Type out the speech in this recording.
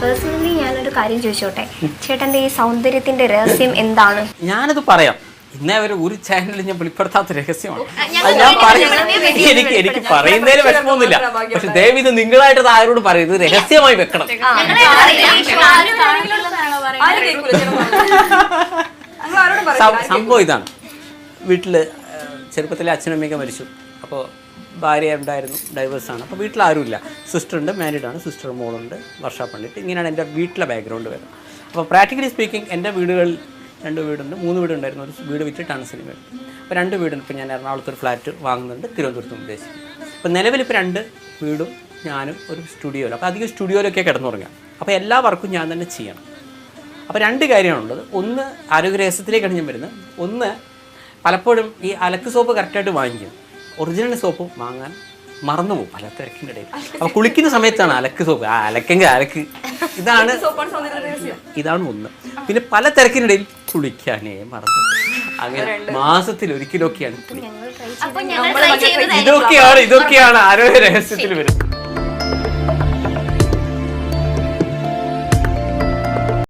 Personally ഞാനൊരു കാര്യം ചോദിച്ചോട്ടെ, ചേട്ടന്റെ ഈ സൗന്ദര്യത്തിന്റെ രഹസ്യം എന്താണ്? ഞാനത് പറയാം. ഇന്നേ വരെ ഒരു ചാനലിൽ ഞാൻ വെളിപ്പെടുത്താത്ത രഹസ്യമാണ്. അത് ഞാൻ എനിക്ക് പറയുന്നതിന് വിഷമമൊന്നുമില്ല. പക്ഷെ ദയവ് ഇത് നിങ്ങളായിട്ട് ആരോട് പറയും, ഇത് രഹസ്യമായി വെക്കണം. സംഭവം ഇതാണ്. വീട്ടില് ചെറുപ്പത്തിലെ അച്ഛനമ്മയൊക്കെ മരിച്ചു. അപ്പോൾ ഭാര്യ ഉണ്ടായിരുന്നു, ഡൈവേഴ്സാണ്. അപ്പോൾ വീട്ടിൽ ആരുമില്ല. സിസ്റ്ററുണ്ട്, മാരീഡാണ്. സിസ്റ്റർ മോളുണ്ട്, വർഷ പണ്ഡിറ്റ്. ഇങ്ങനെയാണ് എൻ്റെ വീട്ടിലെ ബാക്ക്ഗ്രൗണ്ട് വരുന്നത്. അപ്പോൾ പ്രാക്ടിക്കലി സ്പീക്കിംഗ് എൻ്റെ വീടുകളിൽ 2 വീടുണ്ട്, 3 വീടുണ്ടായിരുന്നു. ഒരു വീട് വിറ്റിട്ടാണ് സിനിമ എടുത്തത്. അപ്പോൾ 2 വീടുണ്ട്. ഇപ്പോൾ ഞാൻ എറണാകുളത്ത് ഒരു ഫ്ലാറ്റ് വാങ്ങുന്നുണ്ട്, തിരുവനന്തപുരത്തും ഉദ്ദേശിക്കുന്നത്. അപ്പോൾ നിലവിലിപ്പോൾ 2 വീടും ഞാനും ഒരു സ്റ്റുഡിയോയിലും. അപ്പോൾ അധികം സ്റ്റുഡിയോയിലൊക്കെ കിടന്നുറങ്ങാം. അപ്പോൾ എല്ലാ വർക്കും ഞാൻ തന്നെ ചെയ്യണം. അപ്പോൾ 2 കാര്യമാണുള്ളത്. ഒന്ന്, ആരോഗ്യരഹസ്യത്തിലേക്കാണ് ഞാൻ വരുന്നത്. ഒന്ന്, പലപ്പോഴും ഈ അലക്ക് സോപ്പ് കറക്റ്റായിട്ട് വാങ്ങിക്കും. ഒറിജിനൽ സോപ്പ് വാങ്ങാൻ മറന്നു പോകും പല തിരക്കിൻ്റെ ഇടയിൽ. അപ്പോൾ കുളിക്കുന്ന സമയത്താണ് അലക്ക് സോപ്പ്, അലക്കെങ്കിൽ അലക്ക്. ഇതാണ് ഒന്ന്. പിന്നെ പല തിരക്കിനിടയിൽ കുളിക്കാനേ മറന്നു. അങ്ങനെ മാസത്തിൽ ഒരിക്കലൊക്കെയാണ് കുളി. ഇതൊക്കെയാണ് ആരോഗ്യ രഹസ്യത്തിൽ വരുന്നത്.